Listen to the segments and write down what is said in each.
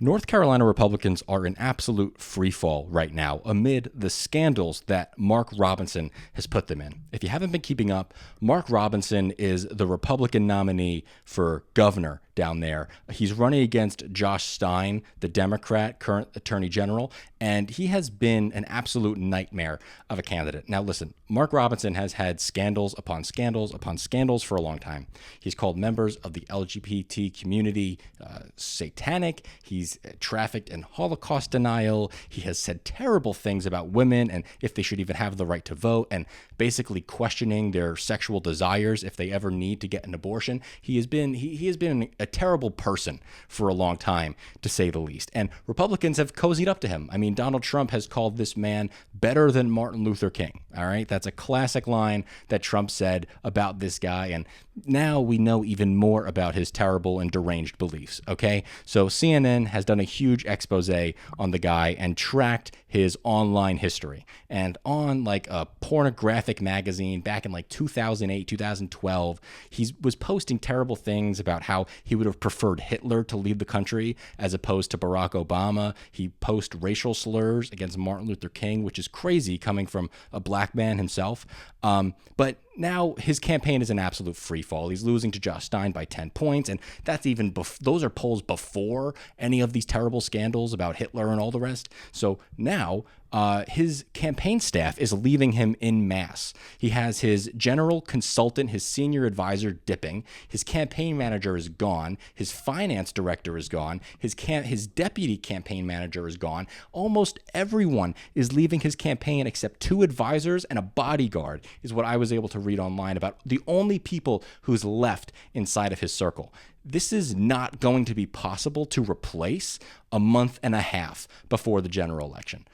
North Carolina Republicans are in absolute freefall right now amid the scandals that Mark Robinson has put them in. If you haven't been keeping up, Mark Robinson is the Republican nominee for governor down there. He's running against Josh Stein, the Democrat current attorney general, and he has been an absolute nightmare of a candidate. Now, listen, Mark Robinson has had scandals upon scandals upon scandals for a long time. He's called members of the LGBT community satanic. He's trafficked in Holocaust denial. He has said terrible things about women and if they should even have the right to vote, and basically questioning their sexual desires if they ever need to get an abortion. He has been a terrible person for a long time, to say the least. And Republicans have cozied up to him. I mean, Donald Trump has called this man better than Martin Luther King. All right, that's a classic line that Trump said about this guy, and now we know even more about his terrible and deranged beliefs. Okay, so CNN has done a huge expose on the guy and tracked his online history. And on like a pornographic magazine back in like 2008, 2012, he was posting terrible things about how he would have preferred Hitler to lead the country as opposed to Barack Obama. He posted racial slurs against Martin Luther King, which is crazy coming from a black man himself. But now his campaign is an absolute free fall. He's losing to Josh Stein by 10 points, and that's even those are polls before any of these terrible scandals about Hitler and all the rest. So now his campaign staff is leaving him in mass. He has his general consultant, his senior advisor dipping. His campaign manager is gone. His finance director is gone. His deputy campaign manager is gone. Almost everyone is leaving his campaign except two advisors and a bodyguard, is what I was able to read online about the only people who's left inside of his circle. This is not going to be possible to replace a month and a half before the general election.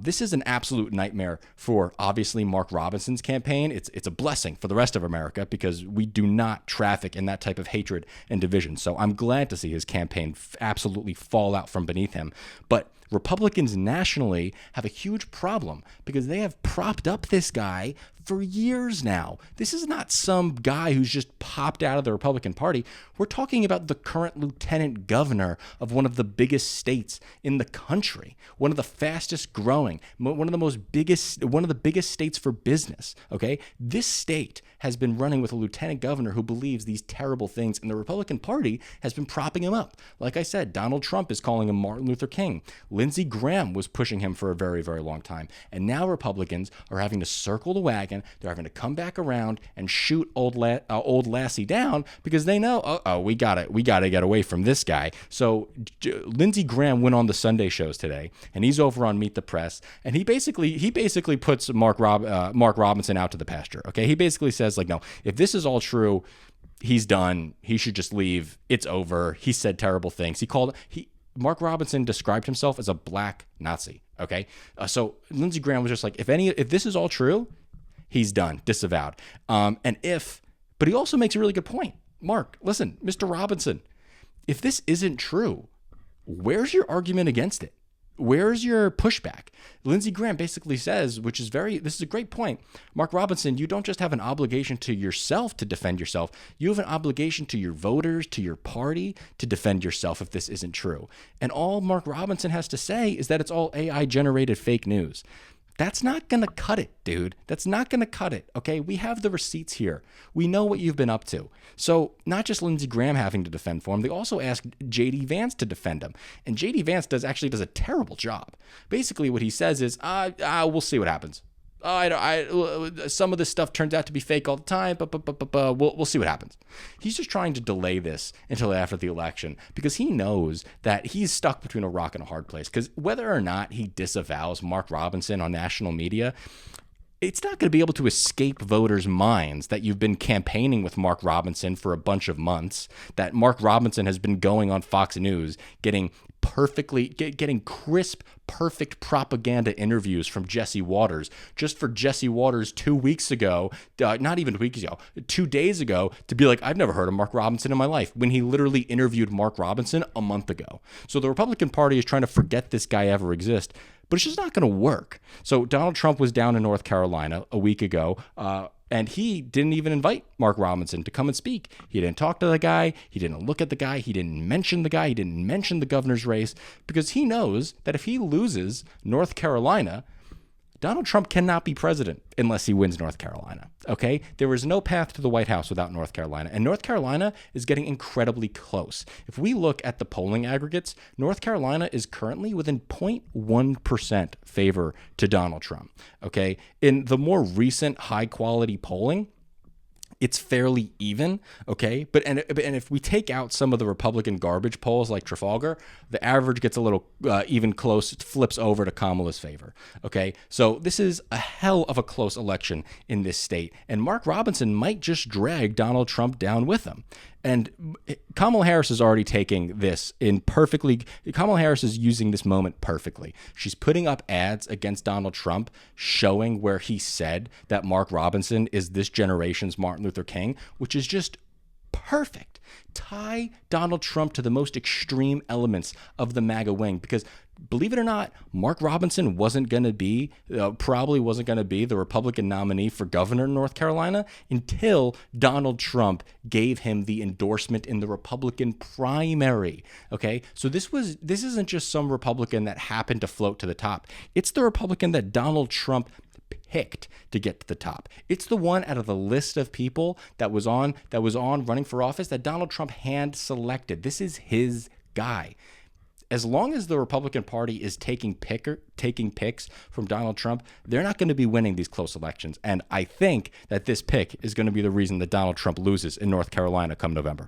This is an absolute nightmare for, obviously, Mark Robinson's campaign. It's a blessing for the rest of America because we do not traffic in that type of hatred and division. So I'm glad to see his campaign absolutely fall out from beneath him. But Republicans nationally have a huge problem because they have propped up this guy for years now. This is not some guy who's just popped out of the Republican Party. We're talking about the current lieutenant governor of one of the biggest states in the country, one of the fastest growing, one of the biggest states for business. Okay, this state has been running with a lieutenant governor who believes these terrible things, and the Republican Party has been propping him up. Like I said, Donald Trump is calling him Martin Luther King. Lindsey Graham was pushing him for a very, very long time, and now Republicans are having to circle the wagon. They're having to come back around and shoot old Lassie down because they know, we gotta get away from this guy. So Lindsey Graham went on the Sunday shows today, and he's over on Meet the Press, and he basically puts Mark Robinson out to the pasture. Okay, he basically says like, no, if this is all true, he's done. He should just leave. It's over. He said terrible things. Mark Robinson described himself as a black Nazi. Okay, so Lindsey Graham was just like, if this is all true, he's done, disavowed. But he also makes a really good point. Mark, listen, Mr. Robinson, if this isn't true, where's your argument against it? Where's your pushback? Lindsey Graham basically says, this is a great point. Mark Robinson, you don't just have an obligation to yourself to defend yourself. You have an obligation to your voters, to your party to defend yourself if this isn't true. And all Mark Robinson has to say is that it's all AI generated fake news. That's not going to cut it, dude. That's not going to cut it, okay? We have the receipts here. We know what you've been up to. So not just Lindsey Graham having to defend for him, they also asked J.D. Vance to defend him. And J.D. Vance does a terrible job. Basically what he says is, we'll see what happens. Some of this stuff turns out to be fake all the time, but we'll see what happens. He's just trying to delay this until after the election because he knows that he's stuck between a rock and a hard place. Because whether or not he disavows Mark Robinson on national media, it's not going to be able to escape voters' minds that you've been campaigning with Mark Robinson for a bunch of months, that Mark Robinson has been going on Fox News, getting crisp, perfect propaganda interviews from Jesse Waters, just for Jesse Waters 2 weeks ago, not even 2 weeks ago, 2 days ago, to be like, I've never heard of Mark Robinson in my life, when he literally interviewed Mark Robinson a month ago. So the Republican Party is trying to forget this guy ever exists, but it's just not going to work. So Donald Trump was down in North Carolina a week ago, And he didn't even invite Mark Robinson to come and speak. He didn't talk to the guy. He didn't look at the guy. He didn't mention the guy. He didn't mention the governor's race, because he knows that if he loses North Carolina, Donald Trump cannot be president unless he wins North Carolina, okay? There is no path to the White House without North Carolina, and North Carolina is getting incredibly close. If we look at the polling aggregates, North Carolina is currently within 0.1% favor to Donald Trump, okay? In the more recent high-quality polling, it's fairly even, okay? But if we take out some of the Republican garbage polls like Trafalgar, the average gets a little even close, it flips over to Kamala's favor, okay? So this is a hell of a close election in this state, and Mark Robinson might just drag Donald Trump down with him. And Kamala Harris is already taking this in perfectly. Kamala Harris is using this moment perfectly. She's putting up ads against Donald Trump, showing where he said that Mark Robinson is this generation's Martin Luther King, which is just perfect. Tie Donald Trump to the most extreme elements of the MAGA wing, because believe it or not, Mark Robinson probably wasn't going to be the Republican nominee for governor in North Carolina until Donald Trump gave him the endorsement in the Republican primary. Okay, so this isn't just some Republican that happened to float to the top. It's the Republican that Donald Trump picked to get to the top. It's the one out of the list of people that was on running for office that Donald Trump hand selected. This is his guy. As long as the Republican Party is taking picks from Donald Trump, they're not going to be winning these close elections. And I think that this pick is going to be the reason that Donald Trump loses in North Carolina come November.